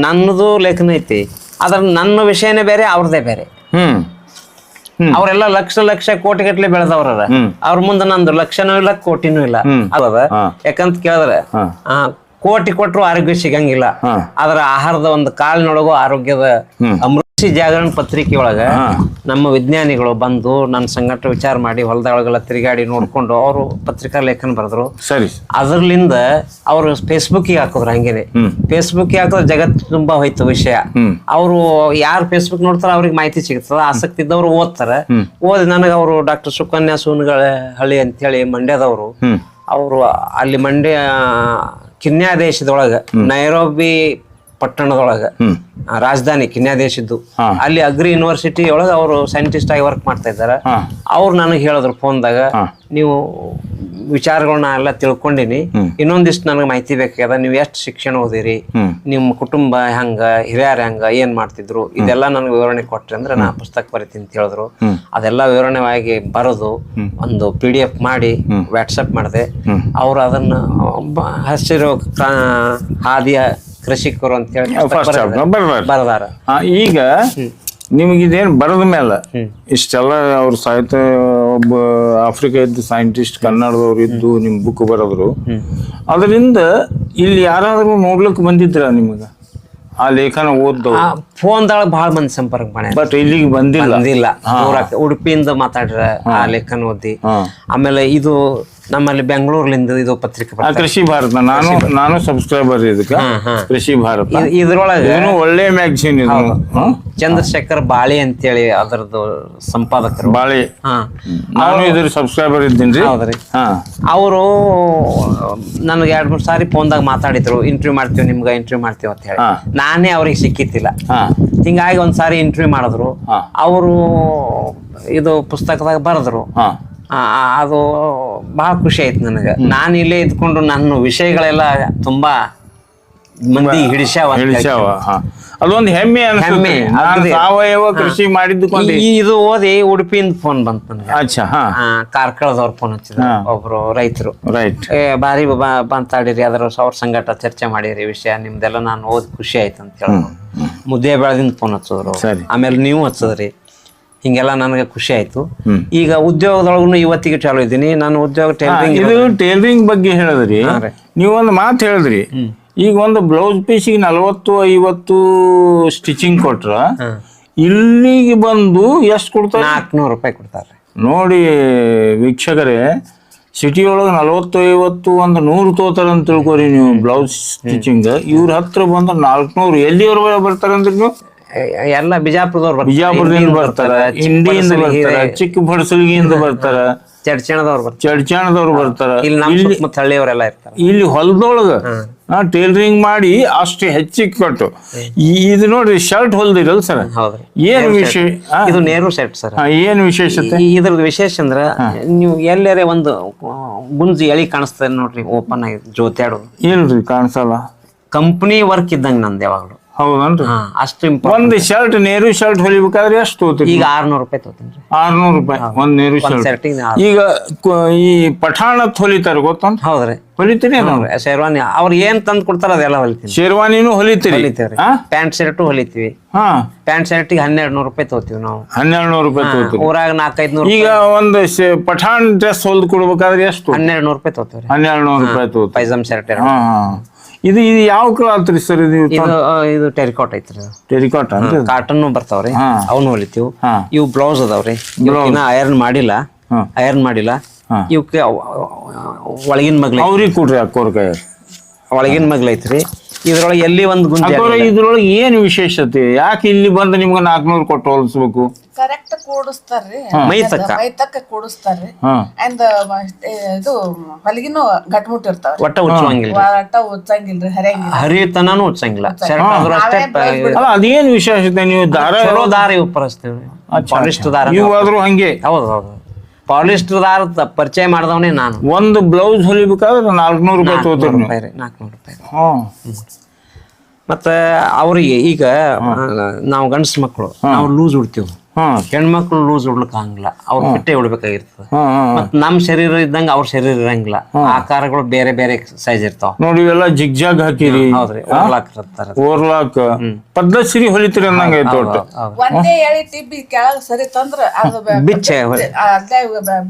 ನನ್ನದು ಲೇಖನ ಐತಿ. ಅದ್ರ ನನ್ನ ವಿಷಯನೇ ಬೇರೆ, ಅವ್ರದೇ ಬೇರೆ. ಅವ್ರೆಲ್ಲ ಲಕ್ಷ ಕೋಟಿ ಗಟ್ಲೆ ಬೆಳೆದವ್ರ. ಅವ್ರ ಮುಂದೆ ನಂದು ಲಕ್ಷನೂ ಇಲ್ಲ, ಕೋಟಿನೂ ಇಲ್ಲ. ಅದ ಯಾಕಂತ ಕೇಳಿದ್ರೆ ಕೋಟಿ ಕೊಟ್ಟರು ಆರೋಗ್ಯ ಸಿಗಂಗಿಲ್ಲ. ಅದರ ಆಹಾರದ ಒಂದು ಕಾಳಿನೊಳಗು ಆರೋಗ್ಯದ ಅಮೃಷಿ ಜಾಗರಣ ಪತ್ರಿಕೆ ಒಳಗ ನಮ್ಮ ವಿಜ್ಞಾನಿಗಳು ಬಂದು ನನ್ನ ಸಂಗಟ ವಿಚಾರ ಮಾಡಿ ಹೊಲದೊಳಗೆಲ್ಲ ತಿರುಗಾಡಿ ನೋಡ್ಕೊಂಡು ಅವರು ಪತ್ರಿಕಾ ಲೇಖನ ಬರೆದ್ರು. ಸರಿ, ಅದ್ರಲಿಂದ ಅವ್ರು ಫೇಸ್ಬುಕ್ಗೆ ಹಾಕಿದ್ರು. ಹಂಗೇನೆ ಫೇಸ್ಬುಕ್ಗೆ ಹಾಕಿದ್ರೆ ಜಗತ್ತು ತುಂಬಾ ಹೋಯ್ತು ವಿಷಯ. ಅವರು ಯಾರು ಫೇಸ್ಬುಕ್ ನೋಡ್ತಾರ ಅವ್ರಿಗೆ ಮಾಹಿತಿ ಸಿಗ್ತದ. ಆಸಕ್ತಿ ಇದ್ದವ್ರು ಓದ್ತಾರ. ಓದಿ ನನಗೆ ಅವರು ಡಾಕ್ಟರ್ ಸುಕನ್ಯಾ ಸೂನಗಳ ಹಳ್ಳಿ ಅಂತ ಹೇಳಿ ಮಂಡ್ಯದವರು, ಅವರು ಅಲ್ಲಿ ಮಂಡ್ಯ ಕಿನ್ಯಾ ದೇಶದೊಳಗ ನೈರೋಬಿ ಪಟ್ಟಣದೊಳಗ ರಾಜಧಾನಿ ಕಿನ್ಯಾ ದೇಶದ್ದು, ಅಲ್ಲಿ ಅಗ್ರಿ ಯೂನಿವರ್ಸಿಟಿ ಒಳಗ ಅವರು ಸೈಂಟಿಸ್ಟ್ ಆಗಿ ವರ್ಕ್ ಮಾಡ್ತಾ ಇದ್ದಾರೆ. ಅವ್ರು ನನಗೆ ಹೇಳಿದ್ರು ಫೋನ್ದಾಗ, ನೀವು ವಿಚಾರಗಳನ್ನ ಎಲ್ಲ ತಿಳ್ಕೊಂಡಿನಿ, ಇನ್ನೊಂದಿಷ್ಟು ನನಗೆ ಮಾಹಿತಿ ಬೇಕಾಗ್ಯದ. ನೀವು ಎಷ್ಟು ಶಿಕ್ಷಣ ಓದಿರಿ, ನಿಮ್ಮ ಕುಟುಂಬ ಹೆಂಗ, ಹಿರಿಯರ ಹೆಂಗ, ಏನ್ ಮಾಡ್ತಿದ್ರು, ಇದೆಲ್ಲ ನನಗೆ ವಿವರಣೆ ಕೊಟ್ರಿ ಅಂದ್ರೆ ನಾ ಪುಸ್ತಕ ಬರೀತೀನಿ ಅಂತ ಹೇಳಿದ್ರು. ಅದೆಲ್ಲ ವಿವರಣೆವಾಗಿ ಬರೋದು ಒಂದು PDF ಮಾಡಿ ವಾಟ್ಸಪ್ ಮಾಡಿದೆ. ಅವ್ರು ಅದನ್ನ ಹಸಿರು ಹಾದಿಯ ಕೃಷಿಕರು ಅಂತ ಹೇಳಿ ಬರದಾರ. ಈಗ ನಿಮಗಿದೇನು ಬರದ ಮೇಲೆ ಇಷ್ಟೆಲ್ಲ ಅವ್ರು ಸಾಹಿತ್ಯ, ಒಬ್ಬ ಆಫ್ರಿಕಾ ಇದ್ದು ಸೈಂಟಿಸ್ಟ್ ಕನ್ನಡದವ್ರು ಇದ್ದು ನಿಮ್ ಬುಕ್ ಬರೆದ್ರು. ಅದರಿಂದ ಇಲ್ಲಿ ಯಾರಾದ್ರೂ ನೋಡ್ಲಿಕ್ಕೆ ಬಂದಿದ್ರ ನಿಮಗ ಆ ಲೇಖನ ಓದ್ದವ್ರು? ಫೋನ್ದೊಳಗೆ ಬಹಳ ಮಂದಿ ಸಂಪರ್ಕ ಮಾಡಿ, ಬಟ್ ಇಲ್ಲಿಗೆ ಬಂದಿಲ್ಲ. ಉಡುಪಿಯಿಂದ ಮಾತಾಡ್ರ ಆ ಲೇಖನ ಓದಿ. ಆಮೇಲೆ ಇದು ನಮ್ಮಲ್ಲಿ ಬೆಂಗಳೂರ್ಲಿಂದ ಇದು ಪತ್ರಿಕೆ ಕೃಷಿ ಭಾರತ, ನಾನು ಸಬ್ಸ್ಕ್ರೈಬರ್ ಇದಕ್ಕೆ. ಕೃಷಿ ಭಾರತ ಇದ್ರೊಳಗೆ ಒಳ್ಳೆ ಮ್ಯಾಗಝಿನ್ ಇದು. ಚಂದ್ರಶೇಖರ್ ಬಾಳಿ ಅಂತೇಳಿ ಅದರದ್ದು ಸಂಪಾದಕರು. ಬಾಳಿ, ನಾನು ಇದ್ರ ಸಬ್ಸ್ಕ್ರೈಬರ್ ಇದ್ದೀನಿ. ಹೌದ್ರಿ. ಅವರು ನನಗೆ 2-3 ಸಾರಿ ಫೋನ್ದಾಗ ಮಾತಾಡಿದ್ರು, ಇಂಟರ್ವ್ಯೂ ಮಾಡ್ತೀವಿ ನಿಮ್ಗೆ, ಇಂಟರ್ವ್ಯೂ ಮಾಡ್ತೀವಿ ಅಂತ ಹೇಳಿ. ನಾನೇ ಅವ್ರಿಗೆ ಸಿಕ್ಕಿತ್ತಿಲ್ಲ. ಹಿಂಗಾಗಿ ಒಂದ್ಸಾರಿ ಇಂಟರ್ವ್ಯೂ ಮಾಡಿದ್ರು. ಅವರು ಇದು ಪುಸ್ತಕದಾಗ ಬರೆದ್ರು. ಅದು ಬಹಳ ಖುಷಿ ಆಯ್ತು ನನಗೆ. ನಾನು ಇಲ್ಲೇ ಇದ್ಕೊಂಡು ನನ್ನ ವಿಷಯಗಳೆಲ್ಲ ತುಂಬಾ ಮಂದಿ ಹಿಡಿಸ್ಯಾವ. ಅದೊಂದು ಹೆಮ್ಮೆ. ಸಾವಯವ ಕೃಷಿ ಮಾಡಿದ್ದು. ಇದು ಓದಿ ಉಡುಪಿಯಿಂದ ಫೋನ್ ಬಂತು ನನಗೆ. ಕಾರ್ಕಳದವ್ರು ಫೋನ್ ಹಚ್ಚಿದ್ರು, ಒಬ್ರು ರೈತರು. ಬಾರಿ ಬಂತಾಡಿರಿ, ಅದ್ರ ಅವ್ರ ಸಂಗಟ ಚರ್ಚೆ ಮಾಡಿರಿ ವಿಷಯ ನಿಮ್ದೆಲ್ಲ ನಾನು ಓದಿ ಖುಷಿ ಆಯ್ತು ಅಂತ ಹೇಳಿ ಮುದ್ದೆ ಬೆಳದಿಂದ ಫೋನ್ ಹಚ್ಚಿದ್ರು. ಆಮೇಲೆ ನೀವು ಹಚ್ಚದ್ರಿ. ಹಿಂಗೆಲ್ಲ ನನಗೆ ಖುಷಿ ಆಯ್ತು. ಈಗ ಉದ್ಯೋಗದೊಳಗೂ ಇವತ್ತಿಗೆ ಚಾಲು ಇದ್ದೀನಿ ನಾನು. ಉದ್ಯೋಗ ಟೇಲರಿಂಗ್ ಬಗ್ಗೆ ಹೇಳಿದ್ರಿ, ನೀವೊಂದು ಮಾತು ಹೇಳಿದ್ರಿ. ಈಗ ಒಂದು ಬ್ಲೌಸ್ ಪೀಸಿಗೆ 40-50 ಸ್ಟಿಚಿಂಗ್ ಕೊಟ್ರ ಇಲ್ಲಿಗೆ ಬಂದು ಎಷ್ಟು ಕೊಡ್ತಾರೆ? 400 ರೂಪಾಯಿ ಕೊಡ್ತಾರೆ. ನೋಡಿ ವೀಕ್ಷಕರೇ, ಸಿಟಿ ಒಳಗೆ 40-50 ಒಂದು 100 ತೋತಾರ ಅಂತ ತಿಳ್ಕೊರಿ ನೀವು ಬ್ಲೌಸ್ ಸ್ಟಿಚಿಂಗ್. ಇವ್ರ ಹತ್ರ ಬಂದ 400. ಎಲ್ಲಿವರೆಗೆ ಬರ್ತಾರಂದ್ರೆ ನೀವು? ಎಲ್ಲ ಬಿಜಾಪುರದವ್ರು, ಬಿಜಾಪುರದಿಂದ ಬರ್ತಾರ, ಇಂಡಿಯಿಂದ ಬರ್ತಾರ, ಚಿಕ್ಕ ಬಡಸಲಿಗೆಯಿಂದ ಬರ್ತಾರ, ಚಡ್ಚಾಣದವ್ರು ಬರ್ತಾರ, ಹಳ್ಳಿಯವರೆಲ್ಲ ಇರ್ತಾರೆ. ಇಲ್ಲಿ ಹೊಲದೊಳಗ ಟೇಲರಿಂಗ್ ಮಾಡಿ ಅಷ್ಟು ಹೆಚ್ಚಿಗೆ ಕೊಟ್ಟು ಇದು ನೋಡ್ರಿ ಶರ್ಟ್ ಹೊಲ್ದಿರಲ್ಲ ಸರ್. ಏನ್ ವಿಶೇಷ? ಇದು ನೇರು ಶರ್ಟ್ ಸರ್. ಏನ್ ವಿಶೇಷತೆ ಇದ್ರದ್ದು ವಿಶೇಷ ಅಂದ್ರೆ ನೀವು ಎಲ್ಲರೇ ಒಂದು ಗುಂಜಿ ಎಳಿ ಕಾಣಿಸ್ತದೆ ನೋಡ್ರಿ, ಓಪನ್ ಆಗಿ ಜೋತ್ಯಾಡೋದು. ಇಲ್ರಿ, ಕಾಣಿಸಲ್ಲ. ಕಂಪ್ನಿ ವರ್ಕ್ ಇದ್ದಂಗ ನಂದು ಯಾವಾಗ್ಲೂ. ಹೌದನ್ರಿ? ಅಷ್ಟು ಒಂದು ಶರ್ಟ್, ನೇರು ಶರ್ಟ್ ಹೊಲಿಬೇಕಾದ್ರೆ ಎಷ್ಟು ತಗೋತೀರಿ? ಈಗ 600 ರೂಪಾಯಿ ತಗೋತೀನಿ. 600 ರೂಪಾಯಿ ಒಂದ್ ನೇರು ಶರ್ಟ್. ಈಗ ಈ ಪಠಾಣತ್ ಹೊಲಿತಾರ ಗೊತ್ತ? ಹೌದ್ರಿ, ಹೊಲಿತೀರಿ. ಶೇರ್ವಾನಿ ಅವ್ರು ಏನ್ ತಂದ್ ಕೊಡ್ತಾರ ಅದೆಲ್ಲ ಹೊಲಿತೀವಿ. ಶೇರ್ವಾನಿನೂ ಹೊಲಿತೀರಿ? ಪ್ಯಾಂಟ್ ಶರ್ಟು ಹೊಲಿತೀವಿ. ಪ್ಯಾಂಟ್ ಶರ್ಟಿಗೆ 1200 ರೂಪಾಯಿ ತಗೋತೀವಿ ನಾವು. 1200 ರೂಪಾಯಿ ತಗೋತೀವಿ. ಊರಾಗ 400-500. ಈಗ ಒಂದು ಪಠಾಣ್ ಡ್ರೆಸ್ ಹೊಲ್ದು ಕೊಡ್ಬೇಕಾದ್ರೆ ಎಷ್ಟು? 1200 ರೂಪಾಯಿ ತಗೋತೀವಿ. 1200 ರೂಪಾಯಿ ತಗೋತೀವಿ. Pyjama shirt. ಇದು ಯಾವ ಕ್ಲಾತ್ ರೀ ಸರ್ ಇದು? ಇದು ಟೆರಿಕಾಟ್ ಐತ್ರಿ. ಟೆರಿಕಾಟ್ ಅಂತ ಕಾಟನ್ ಬರ್ತಾವ್ರಿ, ಅವನು ಹೊಲಿತೀವಿ. ಹಾ. ಇವು ಬ್ಲೌಸ್ ಅದಾವ್ರಿ, ಇನ್ನ ಐರನ್ ಮಾಡಿಲ್ಲ. ಇವಕ್ಕೆ ಒಳಗಿನ ಮಗ್ಲ ಅವ್ರಿಗೆ ಕೊಡ್ರಿ ಅಕ್ಕೋರ್ ಕೈ. ಒಳಗಿನ ಮಗ್ಲ ಐತ್ರಿ. ಇದ್ರೊಳಗೆ ಎಲ್ಲಿ ಒಂದು ಗುಂಜ. ಇದ್ರೊಳಗೆ ಏನು ವಿಶೇಷತೆ? ಯಾಕೆ ಇಲ್ಲಿ ಬಂದು ನಿಮ್ಗೆ 400 ಕೊಟ್ಟು ಹೊಲಿಸ್ಬೇಕು? ಕರೆಕ್ಟ್ ಕೂಡಿಸ್ತಾರ್ರಿ, ಮೈ ತಕ್ಕ ಕೂಡಿಸ್ತಾರ್ರಿ. ಅಂಡ್ ಇದು ಹೊಲಿಗಿನೂ ಗಟ್ಮುಟ್ ಇರ್ತಾವ, ಒಟ್ಟ ಉಚ್ಚಂಗಿಲ್ಲ, ಒಟ್ಟ ಉಚ್ಚಂಗಿಲ್ರಿ, ಹರಿತನಾನು ಉಚ್ಚಂಗಿಲ್ಲ. ಅಲ್ಲ ಅದೇನು ವಿಶೇಷತೆ? ನೀವು ದಾರ ಚಲೋ ದಾರ ಉಪರಿಸ್ತೀವ್ರಿ, ಪಾಲಿಸ್ಟರ್ ದಾರ. ಇವಾದ್ರೂ ಹಂಗೆ? ಹೌದು, ಪಾಲಿಸ್ಟರ್ ದಾರ ಪರಿಚಯ ಮಾಡಿದವನೇ ನಾನು. ಒಂದು ಬ್ಲೌಸ್ ಹೊಲಿಬೇಕಾದ್ರೆ 400 ರೂಪಾಯಿ ತಗೋತೀರಿ? 400 ರೂಪಾಯಿ. ಮತ್ತೆ ಅವ್ರಿಗೆ ಈಗ ನಾವು ಗಂಡಸ ಮಕ್ಕಳು ನಾವು ಲೂಸ್ ಉಡ್ತೀವಿ, ಹೆಣ್ಮಕ್ಳು ಲೂಸ್ ಉಡ್ಲಿಕ್ಕೆ ಆಗಂಗಿಲ್ಲ, ಅವ್ರ ಬಿಟ್ಟೆ ಉಡ್ಬೇಕಾಗಿರ್ತದೆ. ಮತ್ ನಮ್ ಶರೀರ ಇದ್ದಂಗ ಅವ್ರ ಶರೀರ ಇರಂಗಿಲ್ಲ, ಆಕಾರಗಳು ಬೇರೆ ಬೇರೆ ಸೈಜ್ ಇರ್ತಾವ ನೋಡಿ. ಇವೆಲ್ಲ ಜಿಗ್ಜಾಗ್ ಹಾಕಿರಿ? ಹೌದ್ರಿ, ಓರ್ಲಾಕ್ ಇರ್ತಾರ. ಓರ್ಲಾಕ್ ಪದ್ಧತಿ ಹೊಲಿತೀರಿ ಅನ್ನಂಗ ಐತೆ. ಒಂದೇ ಎಳಿ ಟಿಬ್ಬಿ ಕೆಳಗ್ ಸರಿ ತಂದ್ರ ಬಿಚ್ಚೆ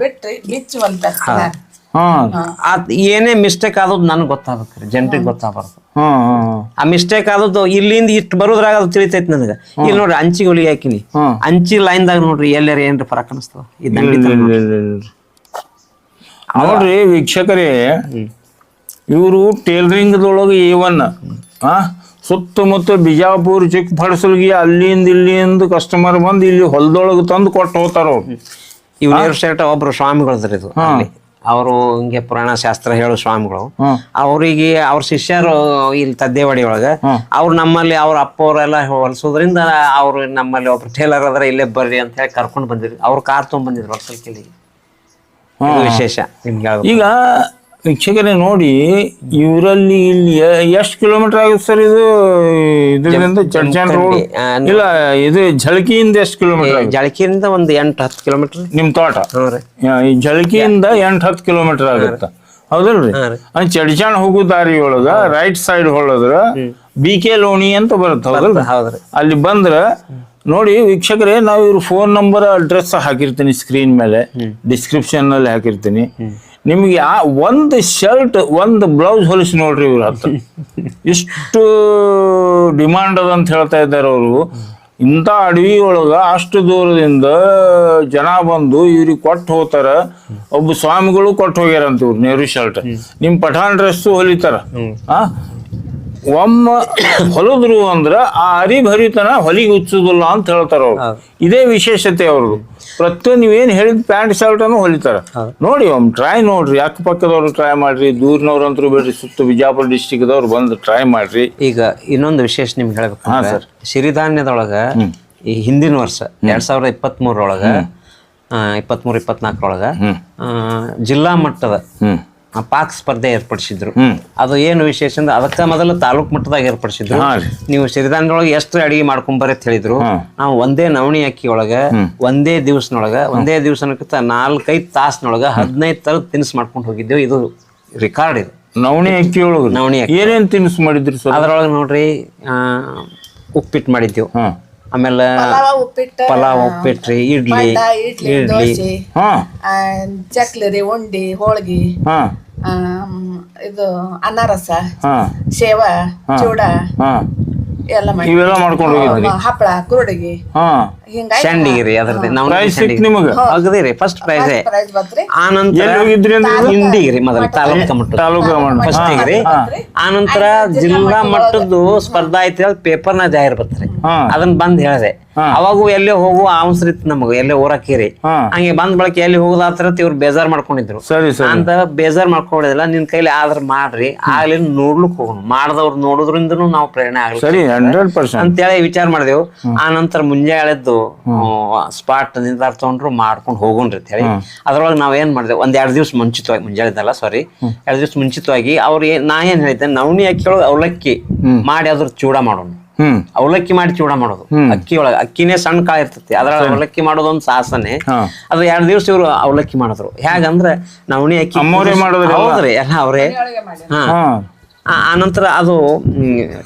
ಬಿಟ್ರಿ ಬಿಚ್ಚಿ ಹೊಲ್ತಾರ. ಏನೇ ಮಿಸ್ಟೇಕ್ ಆದದ್ ನನ್ಗೆ ಗೊತ್ತಾಗಬೇಕ್ರಿ, ಜನರಿಗೆ ಗೊತ್ತಾಗಬಾರ್ದು. ಆ ಮಿಸ್ಟೇಕ್ ಆದದ್ದು ಇಲ್ಲಿಂದ ಇಷ್ಟು ಬರೋದ್ರಾಗ ಅದು ತಿಳಿತೈತಿ ನನಗೆ. ಇಲ್ಲಿ ನೋಡ್ರಿ ಅಂಚಿಗೆ ಹೊಲಿಗೆ ಹಾಕಿನಿ, ಅಂಚಿ ಲೈನ್ದಾಗ ನೋಡ್ರಿ ಎಲ್ಲಾರ ಏನ್ರಿ ಫರಕ್ ಅನಿಸ್ತದ? ನೋಡ್ರಿ ವೀಕ್ಷಕರೇ, ಇವರು ಟೇಲರಿಂಗ್ದೊಳಗೆ A1 ಸುತ್ತಮುತ್ತ ಬಿಜಾಪುರ, ಚಿಕ್ಕಪಡಸಲ್ಗಿ, ಅಲ್ಲಿಂದ ಇಲ್ಲಿಂದ ಕಸ್ಟಮರ್ ಬಂದು ಇಲ್ಲಿ ಹೊಲದೊಳಗೆ ತಂದು ಕೊಟ್ಟು ಹೋಗ್ತಾರ ಅವ್ರು. ಇವ್ ನೇರ್ ಶರ್ಟ್ ಒಬ್ರು ಸ್ವಾಮಿಗಳದ್ರಿ ಇದು. ಅವರು ಹಿಂಗೆ ಪುರಾಣ ಶಾಸ್ತ್ರ ಹೇಳೋ ಸ್ವಾಮಿಗಳು. ಅವ್ರಿಗೆ ಅವ್ರ ಶಿಷ್ಯರು ಇಲ್ಲಿ ತದ್ದೇವಾಡಿ ಒಳಗ ಅವ್ರು ನಮ್ಮಲ್ಲಿ ಅವ್ರ ಅಪ್ಪ ಅವರೆಲ್ಲ ಹೊಲಿಸೋದ್ರಿಂದ ಅವ್ರು ನಮ್ಮಲ್ಲಿ ಒಬ್ರು ಟೇಲರ್ ಅದ್ರ ಇಲ್ಲೇ ಬರ್ರಿ ಅಂತ ಹೇಳಿ ಕರ್ಕೊಂಡು ಬಂದಿರಿ. ಅವ್ರು ಕಾರ್ ತಗೊಂಡ್ ಬಂದಿದ್ರು ಹೊಸಲ್ಕಿಲಿ. ವಿಶೇಷ ನಿಮ್ಗೆ ಈಗ ವೀಕ್ಷಕರೇ ನೋಡಿ, ಇವರಲ್ಲಿ ಇಲ್ಲಿ ಎಷ್ಟು ಕಿಲೋಮೀಟರ್ ಆಗುತ್ತೆ ಸರ್ ಇದು? ಇದರಿಂದ ಚಡ್ಚಾನ್ ರೋಡ್ ಇಲ್ಲ, ಇದು ಜಳಕಿಯಿಂದ ಎಷ್ಟು ಕಿಲೋಮೀಟರ್? ಜಳಕಿಯಿಂದ ಒಂದು 8-10 ಕಿಲೋಮೀಟರ್. ನಿಮ್ ತೋಟ ಈ ಜಳಕಿಯಿಂದ 8-10 ಕಿಲೋಮೀಟರ್ ಆಗುತ್ತೆ, ಹೌದಲ್ರಿ? ಚಡ್ಚಾನ್ ಹೋಗೋ ದಾರಿ ಒಳಗ ರೈಟ್ ಸೈಡ್ ಹೊಳದ್ರ BK ಲೋಣಿ ಅಂತ ಬರುತ್ತೆ, ಹೌದಲ್ರಿ? ಅಲ್ಲಿ ಬಂದ್ರ ನೋಡಿ ವೀಕ್ಷಕರೇ, ನಾವು ಇವ್ರ ಫೋನ್ ನಂಬರ್, ಅಡ್ರೆಸ್ ಹಾಕಿರ್ತೀನಿ ಸ್ಕ್ರೀನ್ ಮೇಲೆ, ಡಿಸ್ಕ್ರಿಪ್ಷನ್ ನಲ್ಲಿ ಹಾಕಿರ್ತೀನಿ. ನಿಮ್ಗೆ ಒಂದು ಶರ್ಟ್ ಒಂದು ಬ್ಲೌಸ್ ಹೊಲಿಸಿ ನೋಡ್ರಿ ಇವ್ರ ಹತ್ರ ಇಷ್ಟು ಡಿಮಾಂಡ್ ಅದ ಅಂತ ಹೇಳ್ತಾ ಇದ್ದಾರೆ ಅವರು. ಇಂಥ ಅಡವಿ ಒಳಗ ಅಷ್ಟು ದೂರದಿಂದ ಜನ ಬಂದು ಇವ್ರಿಗೆ ಕೊಟ್ಟು ಹೋಗ್ತಾರ. ಒಬ್ಬ ಸ್ವಾಮಿಗಳು ಕೊಟ್ಟು ಹೋಗ್ಯಾರಂತ ಇವ್ರು ನೆಹರು ಶರ್ಟ್. ನಿಮ್ ಪಠಾಣ್ ಡ್ರೆಸ್ ಹೊಲಿತಾರ. ಒಮ್ಮ ಹೊಲದ್ರು ಅಂದ್ರ ಆ ಹರಿತನ ಹೊಲಿಗೆ ಹುಚ್ಚುದಿಲ್ಲ ಅಂತ ಹೇಳ್ತಾರ ಅವ್ರು. ಇದೇ ವಿಶೇಷತೆ ಅವ್ರದ್ದು. ಪ್ರತಿಯೊಂದು ನೀವೇನ್ ಹೇಳಿದ ಪ್ಯಾಂಟ್ ಶರ್ಟ್ ಅನ್ನು ಹೊಲಿತಾರ. ನೋಡಿ ಒಮ್ಮೆ ಟ್ರೈ ನೋಡ್ರಿ, ಅಕ್ಕಪಕ್ಕದವ್ರು ಟ್ರೈ ಮಾಡ್ರಿ, ದೂರ್ನವ್ರಂತರೂ ಬಿಡ್ರಿ, ಸುತ್ತ ಬಿಜಾಪುರ ಡಿಸ್ಟಿಕ್ ದವ್ರು ಬಂದು ಟ್ರೈ ಮಾಡ್ರಿ. ಈಗ ಇನ್ನೊಂದು ವಿಶೇಷ ನಿಮ್ಗೆ ಹೇಳ್ಬೇಕು, ಸಿರಿಧಾನ್ಯದೊಳಗ ಈ ಹಿಂದಿನ ವರ್ಷ 2023 23-24 ಜಿಲ್ಲಾ ಮಟ್ಟದ ಪಾಕ್ ಸ್ಪರ್ಧೆ ಏರ್ಪಡಿಸಿದ್ರು. ಅದು ಏನು ವಿಶೇಷ ಅಂದ್ರೆ ಅದಕ್ಕ ಮೊದಲು ತಾಲೂಕ್ ಮಟ್ಟದಾಗ ಏರ್ಪಡಿಸಿದ್ರು. ನೀವು ಸಿರಿಧಾನ್ಯದೊಳಗೆ ಎಷ್ಟು ಅಡಿಗೆ ಮಾಡ್ಕೊಂಬರಿ ಅಂತ ಹೇಳಿದ್ರು. ನಾವು ಒಂದೇ ನವಣಿ ಅಕ್ಕಿ ಒಳಗ ಒಂದೇ ದಿವಸನೊಳಗ 4-5 ತಾಸಿನೊಳಗ 15 ತರದ ತಿನಿಸು ಮಾಡ್ಕೊಂಡು ಹೋಗಿದ್ದೇವೆ. ಇದು ರೆಕಾರ್ಡ್. ಇದು ನವಣಿ ಅಕ್ಕಿ ಒಳಗ ನವಣಿ ಅಕ್ಕಿ ಏನೇನ್ ತಿನಿಸು ಮಾಡಿದ್ರಿ? ಅದ್ರೊಳಗೆ ನೋಡ್ರಿ ಉಪ್ಪಿಟ್ಟು ಮಾಡಿದ್ದೇವು, ಆಮೇಲೆ ಪಲಾವ್, ಉಪ್ಪಿಟ್ರಿ, ಇಡ್ಲಿ, ಚಕ್ಲಿ, ಉಂಡಿ, ಹೋಳ್ಗಿ, ಇದು ಅನಾರಸ, ಸೇವಾ, ಚೂಡ ಎಲ್ಲ ಮಾಡ್ಕೊಂಡು ಹೋಗಿದ್ರಿ. ಹಪ್ಪಳ, ಕುರುಡಿಗೆ, ಸಂಡಿಗಿರಿ. ಅದ್ರದ್ದು ಅಗದಿರಿ ಫಸ್ಟ್ ಪ್ರೈಸ್. ಆನಂತರ ಇಂಡಿಗಿರಿ ಮೊದಲು ತಾಲೂಕು ಫಸ್ಟಿಗಿರಿ. ಆನಂತರ ಜಿಲ್ಲಾ ಮಟ್ಟದ್ದು ಸ್ಪರ್ಧಾ ಐತಿ, ಪೇಪರ್ನ ಜಾಹಿರ್ ಬರ್ತಾರೆ. ಅದನ್ನ ಬಂದ್ ಹೇಳಿದೆ. ಅವಾಗೂ ಎಲ್ಲೇ ಹೋಗುವ ಅವಸರಿತ್ತು ನಮಗ, ಎಲ್ಲೇ ಊರಕ್ಕೇರಿ. ಹಂಗೆ ಬಂದ್ ಬಳಕೆ ಎಲ್ಲಿ ಹೋಗುದಾತ್ರ ಇವ್ರು ಬೇಜಾರ್ ಮಾಡ್ಕೊಂಡಿದ್ರು. ಅಂತ ಬೇಜಾರ್ ಮಾಡ್ಕೊಂಡಿಲ್ಲ, ನಿನ್ ಕೈಲಿ ಆದ್ರ ಮಾಡ್ರಿ, ಆಗ್ಲಿ ನೋಡ್ಲಿಕ್ ಹೋಗೋಣ, ಮಾಡ್ದವ್ರು ನೋಡೋದ್ರಿಂದನೂ ನಾವು ಪ್ರೇರಣೆ ಆಗ್ಲಿ ಅಂತೇಳಿ ವಿಚಾರ ಮಾಡಿದೆವು. ಆ ನಂತರ ಮುಂಜಾಳೆದ್ದು ಸ್ಪಾಟ್ ನಿರ್ಧಾರ ತಗೊಂಡ್ರು ಮಾಡ್ಕೊಂಡು ಹೋಗೋಣ್ರಿ ಅಂತ ಹೇಳಿ ಅದ್ರೊಳಗೆ ನಾವ್ ಏನ್ ಮಾಡಿದೆವು, 1-2 ದಿವಸ ಮುಂಚಿತವಾಗಿ, ಮುಂಜಾಳೆದಲ್ಲ ಸಾರಿ 2 ದಿವಸ ಮುಂಚಿತವಾಗಿ ಅವ್ರಿಗೆ ನಾ ಏನ್ ಹೇಳಿದ್ದೆ, ನವಣಿ ಅಕ್ಕಿ ಒಳಗೆ ಅವಲಕ್ಕಿ ಮಾಡಿ ಅದ್ರ ಚೂಡ ಮಾಡೋಣ. ಅವಲಕ್ಕಿ ಮಾಡಿ ಚೂಡ ಮಾಡೋದು. ಅಕ್ಕಿ ಒಳಗ ಅಕ್ಕಿನೇ ಸಣ್ಣ ಕಾಳು ಇರ್ತೈತಿ, ಅದ್ರ ಅವಲಕ್ಕಿ ಮಾಡೋದೊಂದು ಸಾಹಸನೆ. ಅದು 2 ದಿವಸ ಇವ್ರು ಅವಲಕ್ಕಿ ಮಾಡಿದ್ರು. ಹೇಗಂದ್ರೆ ನವಣಿ ಅಕ್ಕಿ ಹೌದ್ರಿ ಎಲ್ಲ ಅವ್ರೆ. ಆನಂತರ ಅದು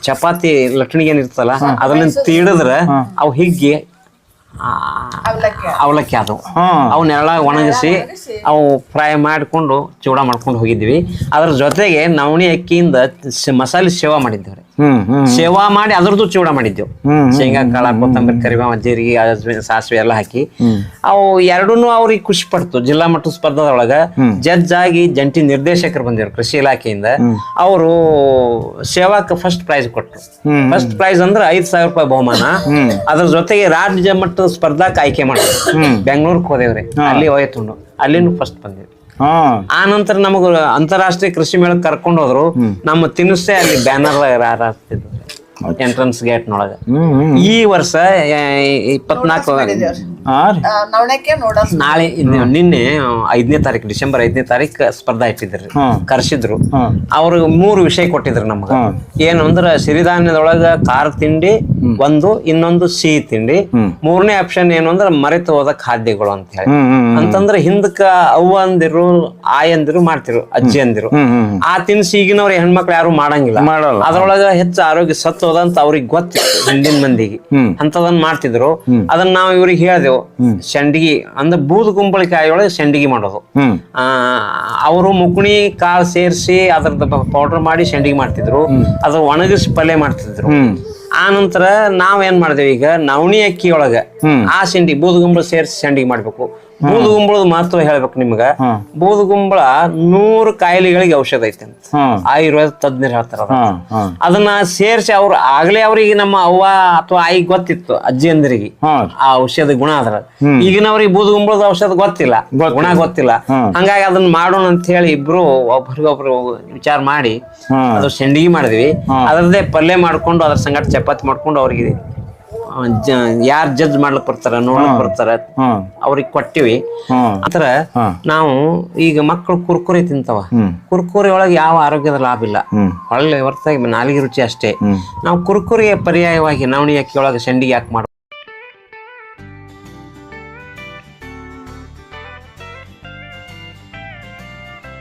ಚಪಾತಿ ಲಟ್ಣಿಗೆ ಏನಿರ್ತಲ್ಲ ಅದನ್ನ ತೀಡಿದ್ರ ಅವು ಹಿಗ್ಗಿ ಅವಲಕ್ಕಿ ಆದವು. ಹಾ ಅವನ್ನೆಲ್ಲ ಒಣಗಿಸಿ ಅವು ಫ್ರೈ ಮಾಡಿಕೊಂಡು ಚೂಡ ಮಾಡ್ಕೊಂಡು ಹೋಗಿದ್ವಿ. ಅದ್ರ ಜೊತೆಗೆ ನವಣಿ ಅಕ್ಕಿಯಿಂದ ಮಸಾಲೆ ಸೇವಾ ಮಾಡಿದ್ದೇವ್ರಿ. ಸೇವಾ ಮಾಡಿ ಅದ್ರದ್ದು ಚೂಡ ಮಾಡಿದ್ದೆವು. ಶೇಂಗಾ ಕಾಳ, ಕೊತ್ತಂಬರಿ, ಕರಿಬೇವು, ಜೀರಿಗೆ, ಸಾಸಿವೆ ಎಲ್ಲ ಹಾಕಿ ಅವು ಎರಡೂನು ಅವ್ರಿಗೆ ಖುಷಿ ಪಡ್ತು. ಜಿಲ್ಲಾ ಮಟ್ಟದ ಸ್ಪರ್ಧಾದೊಳಗ ಜಡ್ಜ್ ಆಗಿ ಜಂಟಿ ನಿರ್ದೇಶಕರು ಬಂದಿರು ಕೃಷಿ ಇಲಾಖೆಯಿಂದ. ಅವರು ಸೇವಾಕ್ಕೆ ಫಸ್ಟ್ ಪ್ರೈಸ್ ಕೊಟ್ರು. ಫಸ್ಟ್ ಪ್ರೈಸ್ ಅಂದ್ರೆ 5,000 ರೂಪಾಯಿ ಬಹುಮಾನ. ಅದ್ರ ಜೊತೆಗೆ ರಾಜ್ಯ ಮಟ್ಟದ ಸ್ಪರ್ಧಾಕ್ ಆಯ್ಕೆ ಮಾಡಿದ್ರು. ಬೆಂಗಳೂರಿಗೆ ಹೋದೇವ್ರಿ, ಅಲ್ಲಿ ಹೋಯ್ತು, ಅಲ್ಲಿನೂ ಫಸ್ಟ್ ಬಂದಿದ್ವಿ. ಆ ನಂತರ ನಮಗ ಅಂತಾರಾಷ್ಟ್ರೀಯ ಕೃಷಿ ಮೇಳಕ್ಕೆ ಕರ್ಕೊಂಡು ಹೋದ್ರು. ನಮ್ಮ ತಿನ್ನಿಸೇ ಅಲ್ಲಿ ಬ್ಯಾನರ್ ಹಾಕ್ತಿದ್ರು ಎಂಟ್ರನ್ಸ್ ಗೇಟ್ನೊಳಗ. ಈ ವರ್ಷ 24 ನವಣಕ್ಕೆ ನೋಡಲ್ ನಾಳೆ ನಿನ್ನೆ 5ನೇ ತಾರೀಕು, ಡಿಸೆಂಬರ್ 5ನೇ ತಾರೀಕು ಸ್ಪರ್ಧಾ ಇಟ್ಟಿದ್ರಿ. ಕರ್ಸಿದ್ರು. ಅವ್ರಿಗೆ 3 ವಿಷಯ ಕೊಟ್ಟಿದ್ರು ನಮ್ಗ. ಏನು ಅಂದ್ರ ಸಿರಿಧಾನ್ಯದೊಳಗ ಖಾರ ತಿಂಡಿ ಒಂದು, ಇನ್ನೊಂದು ಸಿಹಿ ತಿಂಡಿ, 3ನೇ ಆಪ್ಷನ್ ಏನು ಅಂದ್ರ ಮರೆತು ಹೋದ ಖಾದ್ಯಗಳು ಅಂತ ಹೇಳಿ. ಅಂತಂದ್ರೆ ಹಿಂದಕ್ಕ ಅವ್ವ ಅಂದಿರು, ಆಯಂದಿರು ಮಾಡ್ತಿರು, ಅಜ್ಜಿ ಅಂದಿರು. ಆ ತಿನ್ಸಿ ಈಗಿನವ್ರ ಹೆಣ್ಮಕ್ಳು ಯಾರು ಮಾಡಂಗಿಲ್ಲ. ಅದ್ರೊಳಗ ಹೆಚ್ಚು ಆರೋಗ್ಯ ಸತ್ತು ಹೋದಂತ ಅವ್ರಿಗೆ ಗೊತ್ತಿತ್ತು ಹಿಂದಿನ ಮಂದಿಗೆ. ಅಂತದನ್ನ ಮಾಡ್ತಿದ್ರು. ಅದನ್ನ ನಾವು ಇವ್ರಿಗೆ ಹೇಳ್ದೆವು, ಸಂಡಿಗೆ ಅಂದ್ರೆ ಬೂದ್ ಕುಂಬಳಕಾಯಿ ಒಳಗೆ ಸಂಡಿಗೆ ಮಾಡೋದು. ಅವರು ಮುಕುಣಿ ಕಾಳು ಸೇರಿಸಿ ಅದ್ರದ್ದು ಪೌಡರ್ ಮಾಡಿ ಸಂಡಿಗೆ ಮಾಡ್ತಿದ್ರು. ಅದ್ರ ಒಣಗಿಸಿ ಪಲ್ಯ ಮಾಡ್ತಿದ್ರು. ಆ ನಂತರ ನಾವೇನ್ ಮಾಡಿದೇವಿ, ಈಗ ನವಣಿ ಅಕ್ಕಿ ಒಳಗ ಆ ಸಂಡಿಗೆ ಬೂದುಗುಂಬಳ ಸೇರಿಸಿ ಸಂಡಿಗೆ ಮಾಡ್ಬೇಕು. ಬೂದುಗುಂಬಳದ ಮಹತ್ವ ಹೇಳ್ಬೇಕು ನಿಮ್ಗ. ಬೂದುಗುಂಬಳ 100 ಕಾಯಿಲೆಗಳಿಗೆ ಔಷಧ ಐತೆ ಅಂತ ಆಯುರ್ವೇದ ತಜ್ಞರು ಹೇಳ್ತಾರ. ಅದನ್ನ ಸೇರಿಸಿ ಅವ್ರು ಆಗ್ಲೇ ಅವ್ರಿಗೆ ನಮ್ಮ ಅವ್ವ ಅಥವಾ ಆಯಿಗೆ ಗೊತ್ತಿತ್ತು, ಅಜ್ಜಿ ಅಂದ್ರಿಗೆ ಆ ಔಷಧ ಗುಣ ಅದ್ರ. ಈಗಿನವ್ರಿಗೆ ಬೂದುಗುಂಬಳದ ಔಷಧ ಗೊತ್ತಿಲ್ಲ, ಗುಣ ಗೊತ್ತಿಲ್ಲ. ಹಂಗಾಗಿ ಅದನ್ನ ಮಾಡೋಣ ಅಂತ ಹೇಳಿ ಇಬ್ರು ಒಬ್ರಿಗೊಬ್ರು ವಿಚಾರ ಮಾಡಿ ಅದು ಸಂಡಿಗೆ ಮಾಡಿದ್ವಿ. ಅದ್ರದ್ದೇ ಪಲ್ಯ ಮಾಡ್ಕೊಂಡು ಅದ್ರ ಸಂಗಟ ಚಪಾತಿ ಮಾಡ್ಕೊಂಡು ಅವ್ರಿಗೆ ಯಾರ್ ಜಡ್ಜ್ ಮಾಡ್ಲಿಕ್ ಬರ್ತಾರ, ನೋಡ್ಲಿಕ್ ಬರ್ತಾರ, ಅವ್ರಿಗೆ ಕೊಟ್ಟಿವಿ. ಆತರ ನಾವು ಈಗ ಮಕ್ಕಳು ಕುರ್ಕುರಿ ತಿಂತಾವ. ಕುರ್ಕುರಿ ಒಳಗೆ ಯಾವ ಆರೋಗ್ಯದ ಲಾಭ ಇಲ್ಲ, ಒಳ್ಳೆ ಹೊರತಾಗಿ ನಾಲಿಗೆ ರುಚಿ ಅಷ್ಟೇ. ನಾವು ಕುರ್ಕುರಿಗೆ ಪರ್ಯಾಯವಾಗಿ ನವಣಿ ಅಕ್ಕಿ ಒಳಗೆ ಸಂಡಿಗೆ ಯಾಕೆ ಮಾಡ್ಬೇಕು?